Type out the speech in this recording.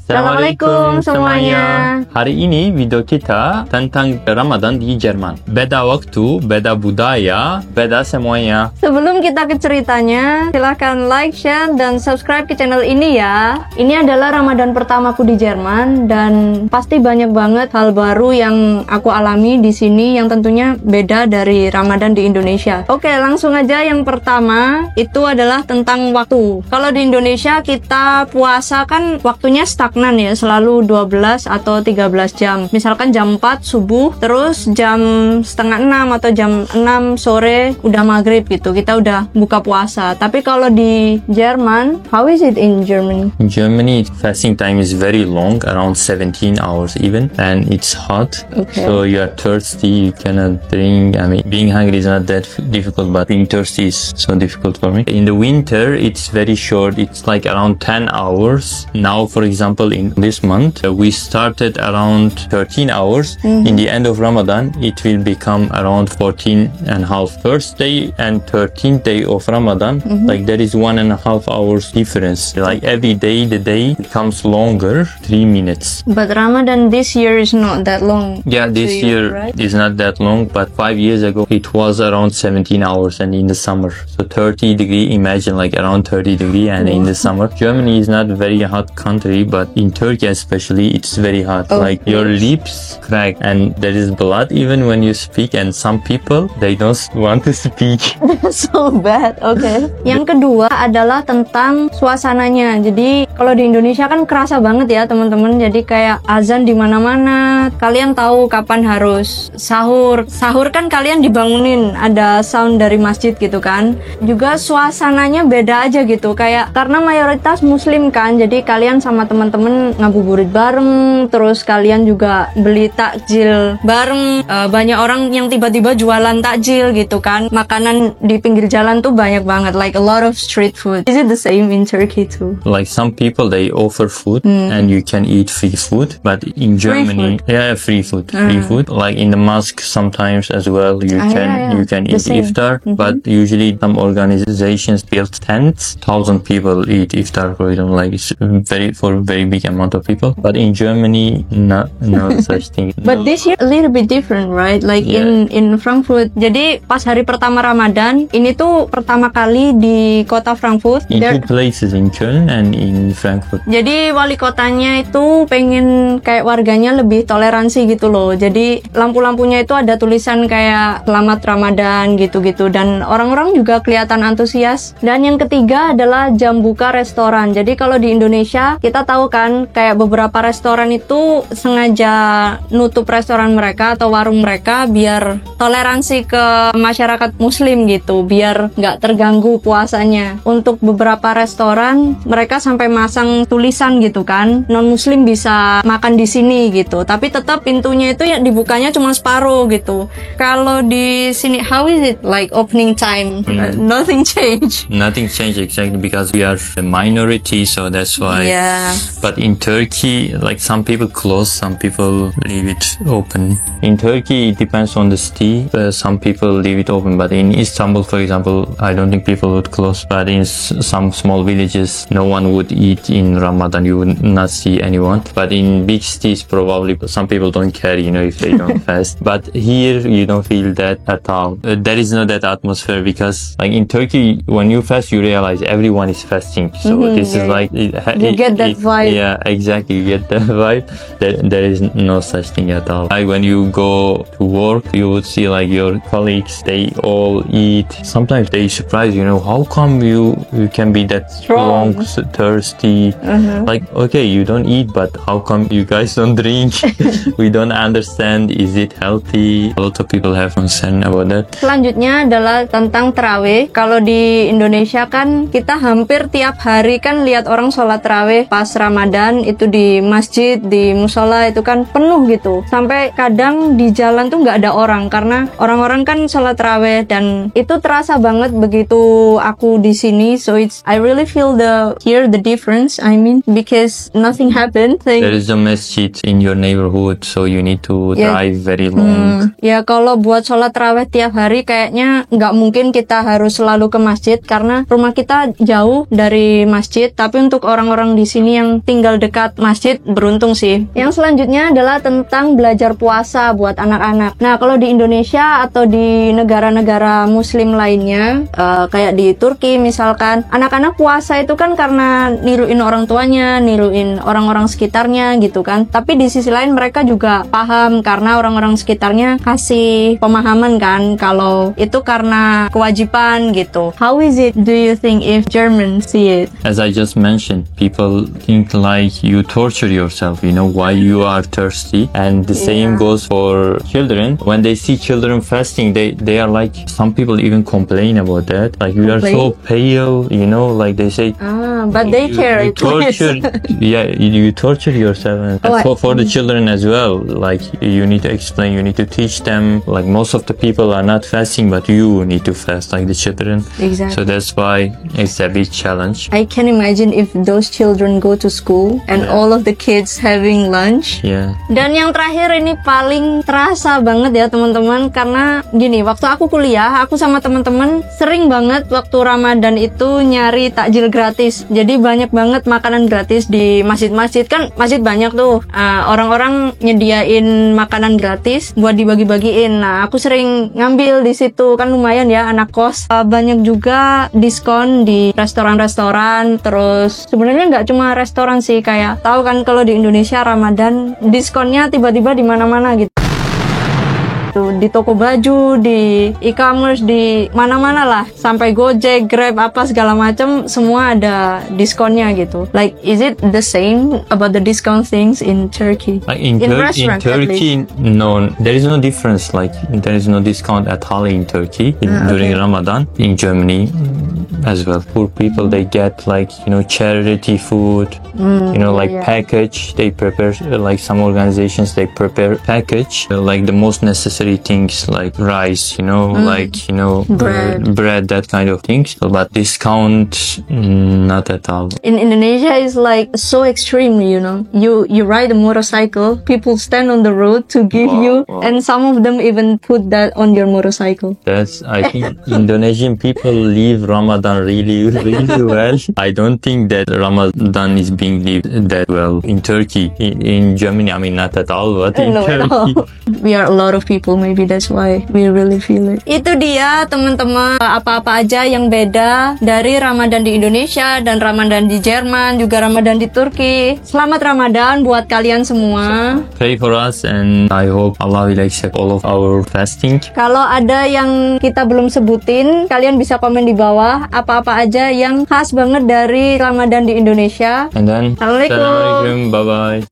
Assalamualaikum semuanya. Hari ini video kita tentang Ramadan di Jerman. Beda waktu, beda budaya, beda semuanya. Sebelum kita ke ceritanya, silahkan like, share, dan subscribe ke channel ini ya. Ini adalah Ramadan pertamaku di Jerman dan pasti banyak banget hal baru yang aku alami di sini yang tentunya beda dari Ramadan di Indonesia. Oke, langsung aja yang pertama itu adalah tentang waktu. Kalau di Indonesia kita puasa kan waktunya stagnan ya, selalu 12 atau 13 jam. Misalkan jam 4 subuh, terus jam setengah 6 atau jam 6 sore udah maghrib gitu, kita udah buka puasa. Tapi kalau di Jerman, how is it in Germany? In Germany, fasting time is very long, around 17 hours even, and it's hot. Okay. So you are thirsty, you cannot drink. I mean, being hungry is not that difficult, but being thirsty is so difficult for me. In the winter, it's very short. It's like around 10 hours. Now, for example, in this month, we started around 13 hours. In the end of Ramadan, it will become around 14 and a half. First day and 13th day of Ramadan, like there is 1.5 hours difference. Like every day, the day becomes longer, 3 minutes. But Ramadan this year is not that long. Yeah, this to you, year right? is not that long, but 5 years ago, it was around 17 hours and in the summer. So 30 degree, imagine like around 30 degree and in the summer. Germany is not a very hot country, but in Turkey especially, it's very hot. Oh, Like your lips crack and there is blood even when you speak, and some people, they don't want to speak. So bad, oke. Yang kedua adalah tentang suasananya. Jadi kalau di Indonesia kan kerasa banget ya teman-teman. Jadi kayak azan di mana-mana. Kalian tahu kapan harus sahur. Sahur kan kalian dibangunin, ada sound dari masjid gitu kan. Juga suasananya beda aja gitu. Kayak karena mayoritas Muslim kan, jadi kalian sama teman-teman ngabuburit bareng. Terus kalian juga beli takjil bareng. Banyak orang yang tiba-tiba jualan takjil gitu kan. Makanan di pinggir jalan tuh banyak banget, like a lot of street food. Is it the same in Turkey too? Like some people, they offer food and you can eat free food. But in Germany, free food. Free food. Like in the mosque sometimes as well, you can The eat same. iftar. But usually some organizations build tents. 1,000 people eat iftar, for example, like it's for a very big amount of people. But in Germany, no such thing. But this year a little bit different, right? Like Yeah. in Frankfurt. Jadi pas hari pertama Ramadan, ini tuh pertama kali di kota Frankfurt. In two places, in Köln and in Frankfurt. Jadi wali kotanya itu pengen kayak warganya lebih toleransi gitu loh. Jadi lampu-lampunya itu ada tulisan kayak Selamat Ramadan gitu-gitu. Dan orang-orang juga kelihatan antusias. Dan yang ketiga adalah jam buka restoran. Jadi kalau di Indonesia kita tahu kan kayak beberapa restoran itu sengaja nutup restoran mereka atau warung mereka biar toleransi ke masyarakat Muslim gitu. Biar nggak terganggu puasanya. Untuk beberapa restoran mereka sampai masang tulisan gitu kan, non-Muslim bisa makan di sini gitu. Tapi tetap pintunya itu ya dibukanya cuma separuh gitu. Kalau di sini, how is it like opening time? Nothing change. Nothing changed exactly because we are a minority, so that's why. Yeah. But in Turkey, like some people close, some people leave it open. In Turkey, it depends on the city. Some people leave it open, but in Istanbul, for example, I don't think people would close. But in some small villages, no one would eat in Ramadan. You would not see anyone. But in big cities, probably some people don't care, if they don't fast. But here, you don't feel that at all. There is no that atmosphere because, like in Turkey, when you fast, you realize everyone is fasting. So this is like you get that vibe. Yeah, exactly. You get that vibe. There is no such thing at all. Like when you go to work, you would see like your colleagues, they all eat. Sometimes they surprise you, how come you can be that strong, thirsty? Like, okay, you don't eat, but how come you guys don't drink? We don't understand. Is it healthy? A lot of people have concern about that. Selanjutnya adalah tentang tarawih. Kalau di Indonesia kan kita hampir tiap hari kan lihat orang sholat tarawih pas Ramadan itu di masjid, di musola itu kan penuh gitu. Sampai kadang di jalan tuh nggak ada orang karena orang-orang kan sholat tarawih, dan itu terasa banget begitu aku di sini. So I really feel the difference. I mean, because nothing happened. There is a masjid in your neighborhood, so you need to drive very long. Ya kalau buat sholat tarawih tiap hari kayaknya nggak mungkin kita harus selalu ke masjid karena rumah kita jauh dari masjid. Tapi untuk orang-orang di sini yang tinggal dekat masjid beruntung sih. Yang selanjutnya adalah tentang belajar puasa buat anak-anak. Nah, kalau di Indonesia atau di negara-negara muslim lainnya, kayak di Turki misalkan, anak-anak puasa itu kan karena niruin orang tuanya, niruin orang-orang sekitarnya gitu kan. Tapi di sisi lain mereka juga paham karena orang-orang sekitarnya kasih pemahaman kan kalau itu karena kewajiban gitu. How is it, do you think, if Germans see it? As I just mentioned, people think like you torture yourself, why you are thirsty. And the same goes for children. When they see children fasting, they are like, some people even complain about that. Like, we are so pale, like they say, but they care. You torture, you torture yourself. And for the children as well, like, you need to explain, you need to teach them, like, most of the people are not fasting, but you need to fast, like the children. Exactly. So that's why it's a big challenge. I can imagine if those children go to school and all of the kids having lunch. Yeah. Dan yang terakhir ini paling terasa banget ya teman-teman, karena gini, waktu aku kuliah, aku sama teman-teman sering banget waktu Ramadan itu nyari takjil gratis. Jadi banyak banget makanan gratis di masjid-masjid, kan masjid banyak tuh, orang-orang nyediain makanan gratis buat dibagi-bagiin. Nah, aku sering ngambil di situ, kan lumayan ya anak kos. Banyak juga diskon di restoran-restoran. Terus sebenarnya nggak cuma restoran sih, kayak tahu kan kalau di Indonesia Ramadan diskonnya tiba-tiba di mana-mana gitu. Di toko baju, di e-commerce, di mana-mana lah, sampai Gojek, Grab, apa segala macam, semua ada diskonnya gitu. Like, is it the same about the discount things in Turkey? Like in Turkey, no, there is no difference. Like, there is no discount at all in Turkey during Ramadan. In Germany as well, poor people, they get like, charity food, package. They prepare, like some organizations, they prepare package, like the most necessary things like rice, bread, that kind of things. But discount, not at all. In Indonesia, it's like so extreme, You ride a motorcycle, people stand on the road to give you, and some of them even put that on your motorcycle. I think Indonesian people live Ramadan really, really well. I don't think that Ramadan is being lived that well in Turkey. In Germany, I mean, not at all, but in Turkey. We are a lot of people, maybe that's why we really feel it. Itu dia teman-teman, apa-apa aja yang beda dari Ramadan di Indonesia dan Ramadan di Jerman, juga Ramadan di Turki. Selamat Ramadan buat kalian semua. Pray for us and I hope Allah will accept all of our fasting. Kalau ada yang kita belum sebutin, kalian bisa komen di bawah apa-apa aja yang khas banget dari Ramadan di Indonesia. And then, Assalamualaikum. Bye-bye.